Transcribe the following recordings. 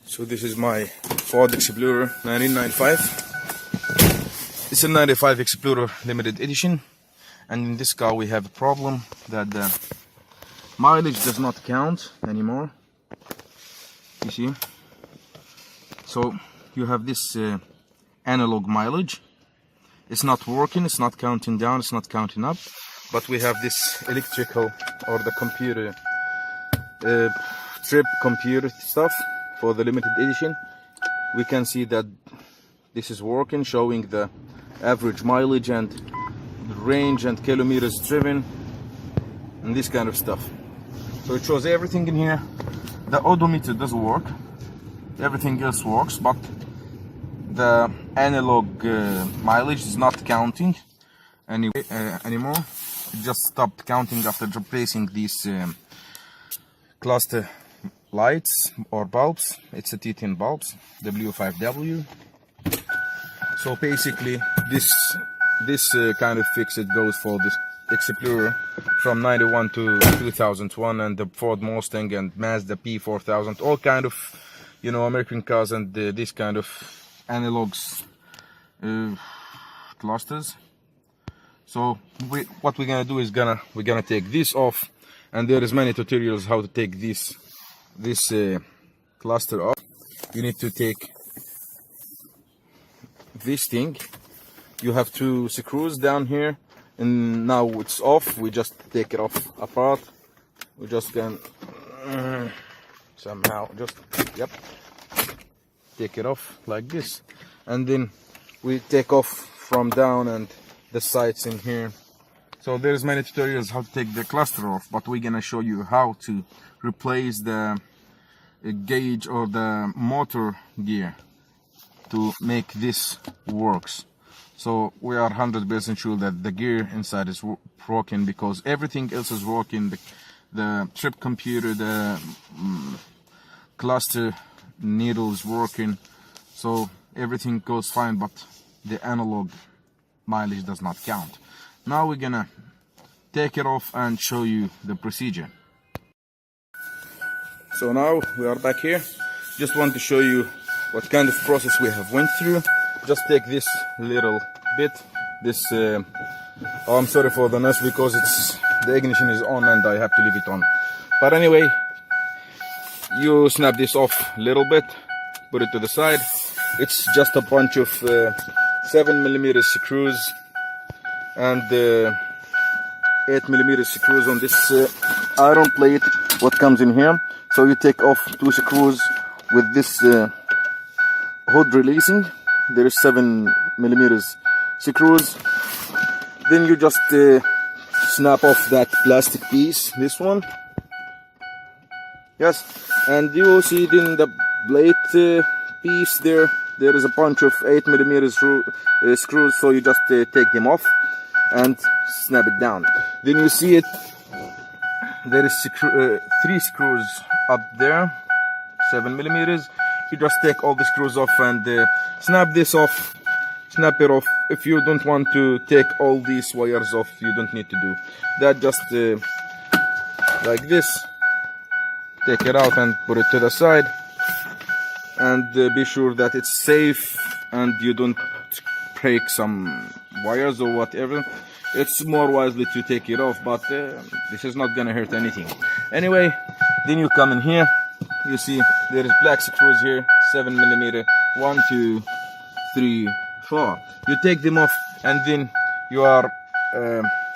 So this is my Ford Explorer 1995. It's a 95 Explorer limited edition, and in this car we have a problem that the mileage does not count anymore. You see? So you have this analog mileage. It's not working, it's not counting down, it's not counting up, but we have this electrical or the computer trip computer stuff for the limited edition. We can see that this is working, showing the average mileage and range and kilometers driven and this kind of stuff. So it shows everything in here. The odometer doesn't work, everything else works, but the analog mileage is not counting anymore. It just stopped counting after replacing these cluster lights or bulbs. It's a T10 bulbs, W5W. So basically this kind of fix, it goes for this Explorer from 91 to 2001, and the Ford Mustang and Mazda P4000, all kind of, you know, American cars, and this kind of analogs clusters. So what we're gonna do is we're gonna take this off, and there is many tutorials how to take this cluster off. You need to take this thing. You have two screws down here, and now it's off. We just take it off apart. We just can somehow just take it off like this, and then we take off from down and the sides in here. So there's many tutorials how to take the cluster off, but we're gonna show you how to replace the gauge or the motor gear to make this works. So we are 100% sure that the gear inside is broken, because everything else is working. The trip computer, the cluster needles working, so everything goes fine, but the analog mileage does not count. Now we're gonna take it off and show you the procedure. So now we are back here. Just want to show you what kind of process we have went through. Just take this little bit, this oh, I'm sorry for the noise, because the ignition is on and I have to leave it on. But anyway, you snap this off a little bit, put it to the side. It's just a bunch of 7mm screws and 8mm screws on this iron plate what comes in here. So you take off two screws with this hood releasing. There is 7mm screws. Then you just snap off that plastic piece, this one. Yes, and you will see in the blade piece there is a bunch of 8mm screws. So you just take them off and snap it down. Then you see it, there is 3 screws up there, 7mm. You just take all the screws off and snap this off, snap it off. If you don't want to take all these wires off, you don't need to do that. Just like this, take it out and put it to the side, and be sure that it's safe and you don't break some wires or whatever. It's more wisely to take it off, but this is not gonna hurt anything. Anyway, then you come in here. You see there is black screws here, 7mm, 1, 2, 3, 4. You take them off, and then you are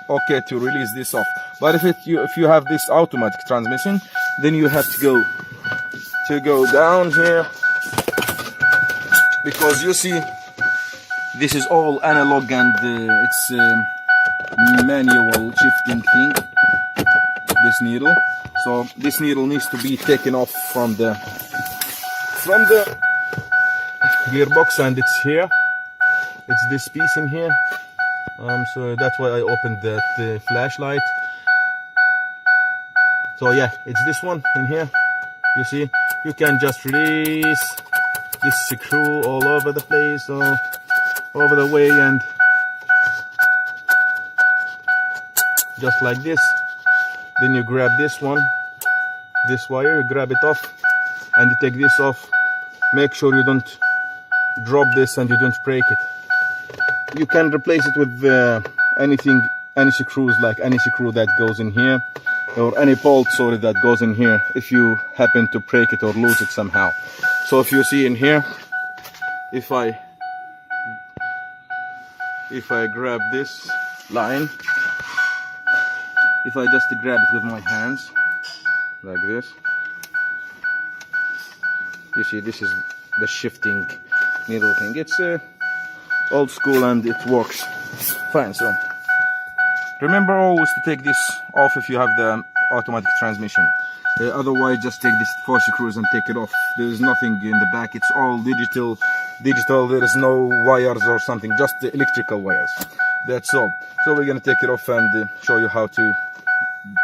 okay to release this off. But if you have this automatic transmission, then you have to go down here, because you see this is all analog, and it's manual shifting thing, this needle. So this needle needs to be taken off from the gearbox, and it's here. It's this piece in here. So that's why I opened that flashlight. So yeah, it's this one in here. You see, you can just release this screw all over the place, all over the way, and just like this. Then you grab this one, this wire, you grab it off, and you take this off make sure you don't drop this and you don't break it. You can replace it with anything, any screws, like any screw that goes in here, or any bolt, sorry, that goes in here if you happen to break it or lose it somehow. So if you see in here, if I grab this line, if I just grab it with my hands like this, you see this is the shifting needle thing. It's old school and it works fine. So remember always to take this off if you have the automatic transmission. Otherwise, just take these 4 screws and take it off. There is nothing in the back. It's all digital. There is no wires or something, just the electrical wires. That's all. So we're gonna take it off and show you how to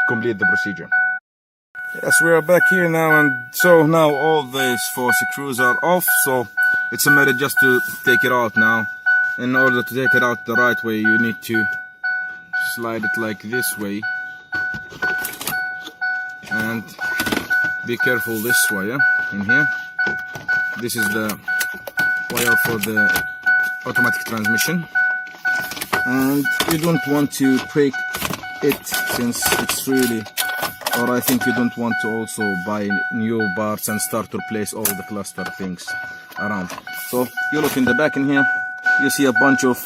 complete the procedure. Yes, we are back here now, and so now all these 4 screws are off. So it's a matter just to take it out now. In order to take it out the right way, you need to slide it like this way, and be careful this wire in here. This is the wire for the automatic transmission, and you don't want to break it since it's really, or I think you don't want to also buy new parts and start to replace all the cluster things around. So you look in the back in here, you see a bunch of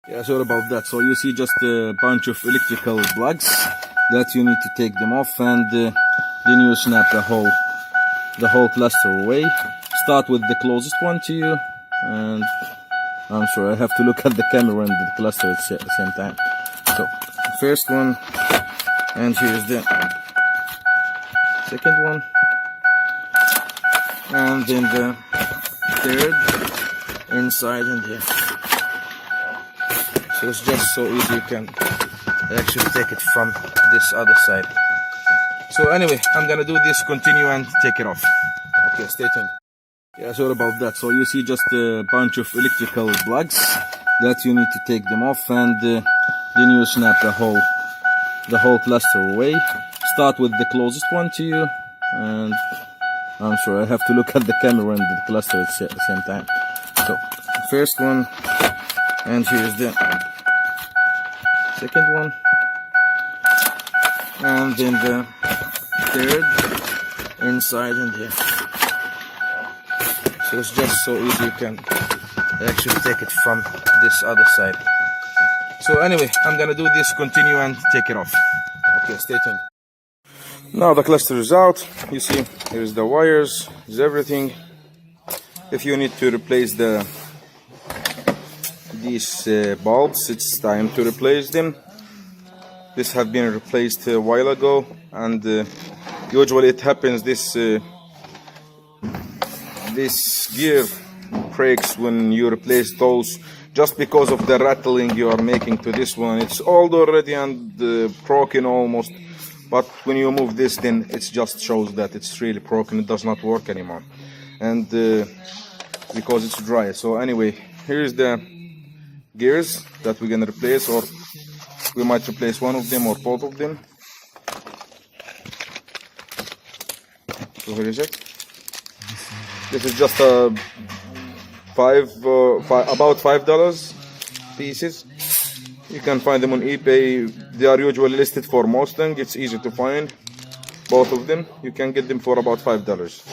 yeah, sorry about that. So you see just a bunch of electrical plugs that you need to take them off, and then you snap the whole cluster away. Start with the closest one to you, and I'm sorry, I have to look at the camera and the cluster at the same time. So first one, and here's the second one, and then the third inside in here. So it's just so easy, you can actually take it from this other side. So anyway, I'm gonna do this, continue and take it off. Okay, stay tuned. Yeah, sorry about that. So you see just a bunch of electrical plugs that you need to take them off, and then you snap the whole cluster away. Start with the closest one to you, and I'm sorry, I have to look at the camera and the cluster at the same time. So first one, and here's the second one, and then the third inside in here. So it's just so easy, you can actually take it from this other side. So anyway, I'm gonna do this, continue and take it off. Okay, stay tuned. Now the cluster is out. You see, here's the wires, here's everything. If you need to replace these bulbs, it's time to replace them. This have been replaced a while ago, and usually it happens this gear breaks when you replace those, just because of the rattling you are making to this one. It's old already and broken almost, but when you move this, then it just shows that it's really broken. It does not work anymore, and because it's dry. So anyway, here's the gears that we're gonna replace, or we might replace one of them or both of them. So here is it. This is just about $5 pieces. You can find them on eBay. They are usually listed for Mustang. It's easy to find both of them. You can get them for about $5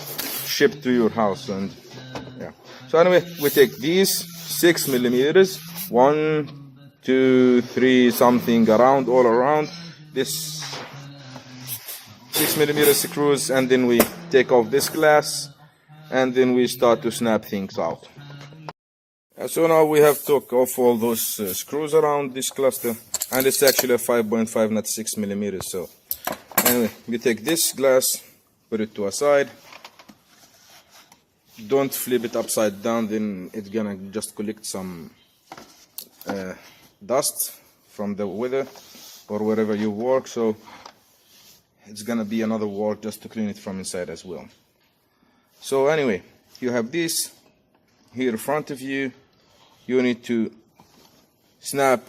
shipped to your house. And yeah, so anyway, we take these 6 millimeters, 1, 2, 3, something around, all around this 6 millimeter screws, and then we take off this glass, and then we start to snap things out. So now we have took off all those screws around this cluster, and it's actually a 5.5, not 6 millimeters. So anyway, we take this glass, put it to a side. Don't flip it upside down, then it's gonna just collect some dust from the weather or wherever you work. So it's gonna be another work just to clean it from inside as well. So anyway, you have this here in front of you. You need to snap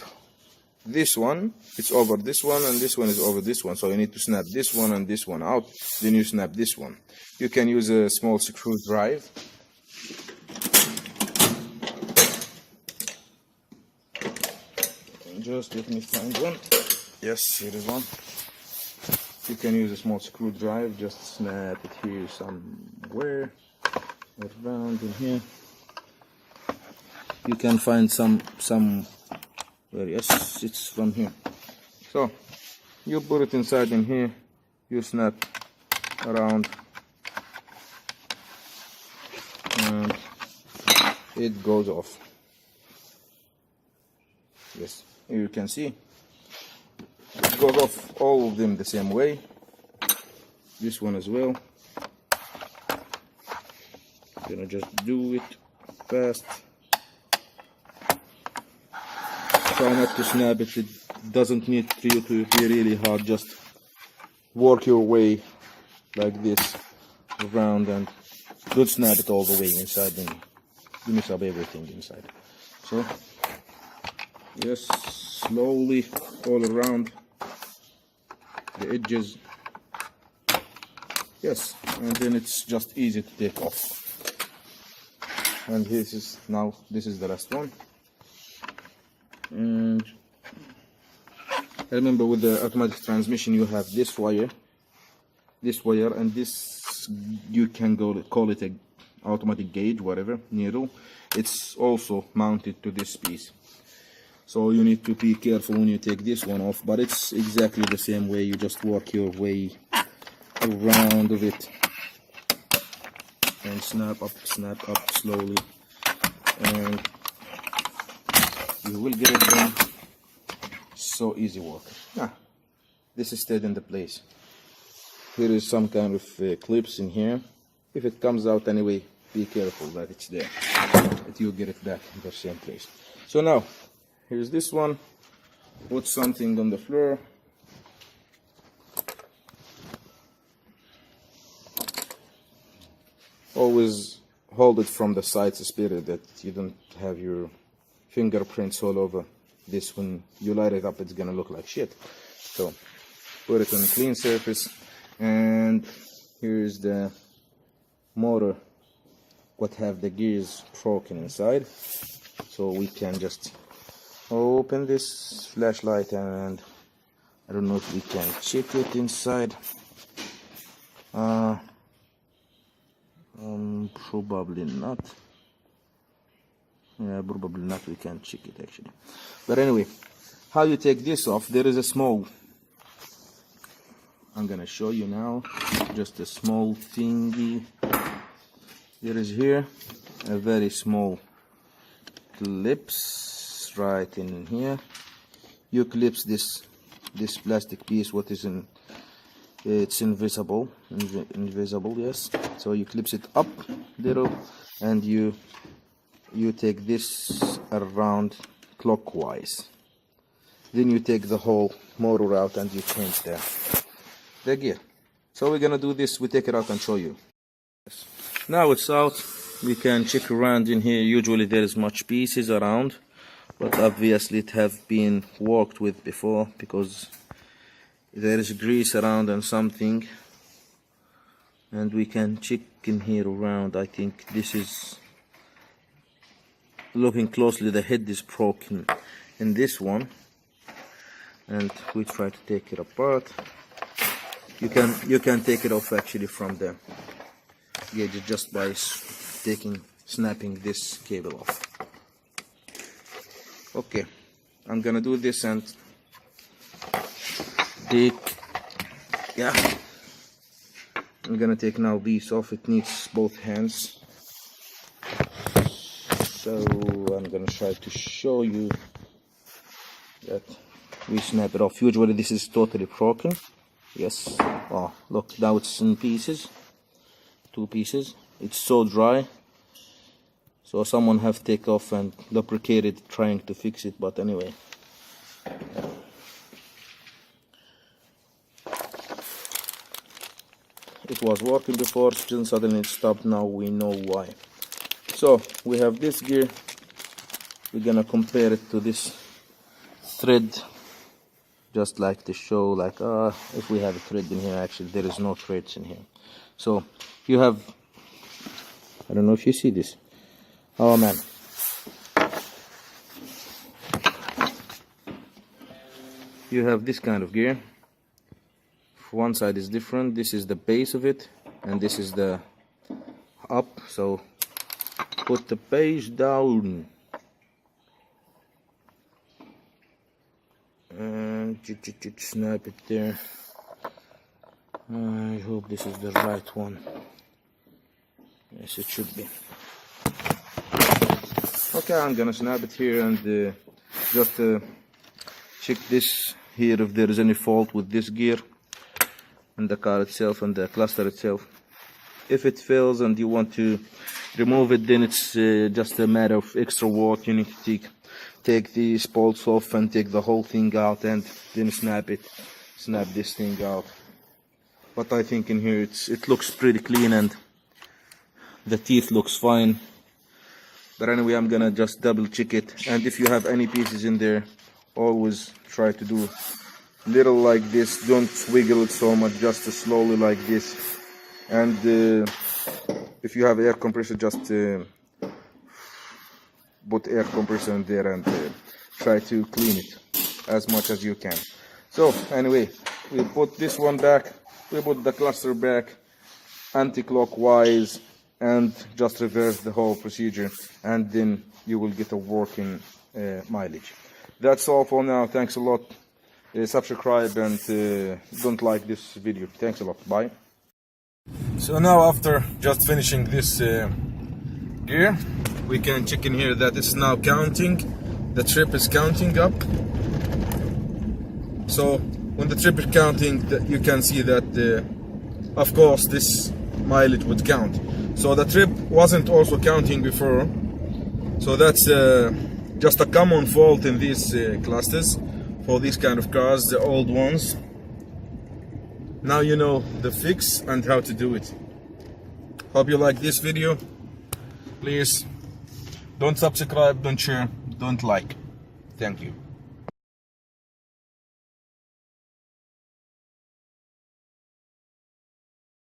this one, it's over this one, and this one is over this one. So you need to snap this one and this one out. Then you snap this one. You can use a small screwdriver. Just let me find one. Yes, here is one. You can use a small screwdriver. Just snap it here somewhere around in here. You can find some where, yes, it's from here. So you put it inside in here, you snap around, and it goes off. Yes, here you can see it goes off, all of them the same way. This one as well. Gonna just do it fast. Try not to snap it. It doesn't need you to be really hard. Just work your way like this around, and don't snap it all the way inside, and you mess up everything inside. So just slowly all around the edges. Yes, and then it's just easy to take off. And this is the last one. And remember, with the automatic transmission you have this wire, and this, you can call it a automatic gauge, whatever, needle. It's also mounted to this piece, so you need to be careful when you take this one off, but it's exactly the same way. You just work your way around of it and snap up slowly, and you will get it done. So easy work. This is stayed in the place. Here is some kind of clips in here. If it comes out anyway, be careful that it's there, that you get it back in the same place. So now here's this one. Put something on the floor. Always hold it from the sides, spirit, that you don't have your fingerprints all over this. When you light it up, it's gonna look like shit. So put it on a clean surface. And here's the motor, what have the gears broken inside. So we can just open this flashlight, and I don't know if we can check it inside. Probably not. Yeah, probably not. We can't check it actually. But anyway, how you take this off? There is a small, I'm gonna show you now, just a small thingy. There is here a very small clips right in here. You clips this plastic piece, what is in, it's invisible, yes. So you clips it up little, and you take this around clockwise. Then you take the whole motor out and you change the gear. So we're gonna do this. We take it out and show you. Yes. Now it's out. We can check around in here. Usually there is much pieces around, but obviously it have been worked with before, because there is grease around and something. And we can check in here around. I think this is, looking closely, the head is broken in this one, and we try to take it apart. You can take it off actually from the gauge just by snapping this cable off. Okay, I'm gonna do this and I'm gonna take now these off. It needs both hands. So I'm gonna try to show you that we snap it off. Usually this is totally broken. Yes. Oh, look, now it's in pieces. 2 pieces. It's so dry. So someone have take off and lubricated trying to fix it, but anyway. It was working before, then suddenly it stopped. Now we know why. So we have this gear. We're gonna compare it to this thread, just like to show, like if we have a thread in here. Actually there is no threads in here. So you have, I don't know if you see this. Oh man, you have this kind of gear. One side is different. This is the base of it and this is the up. So put the base down and snap it there. I hope this is the right one. Yes, it should be. Okay, I'm gonna snap it here and just check this here if there is any fault with this gear and the car itself and the cluster itself. If it fails and you want to remove it, then it's just a matter of extra work. You need to take these bolts off and take the whole thing out and then snap this thing out. But I think in here it looks pretty clean and the teeth looks fine. But anyway, I'm gonna just double check it, and if you have any pieces in there, always try to do little like this. Don't wiggle it so much, just slowly like this. And if you have air compressor, just put air compressor in there and try to clean it as much as you can. So anyway, we put this one back, we put the cluster back anti-clockwise and just reverse the whole procedure, and then you will get a working mileage. That's all for now. Thanks a lot. Subscribe and don't like this video. Thanks a lot. Bye. So now, after just finishing this gear, we can check in here that it's now counting. The trip is counting up. So when the trip is counting, you can see that of course this mileage would count. So the trip wasn't also counting before. So that's just a common fault in these clusters for these kind of cars, the old ones. Now you know the fix and how to do it. Hope you like this video. Please don't subscribe, don't share, don't like. Thank you.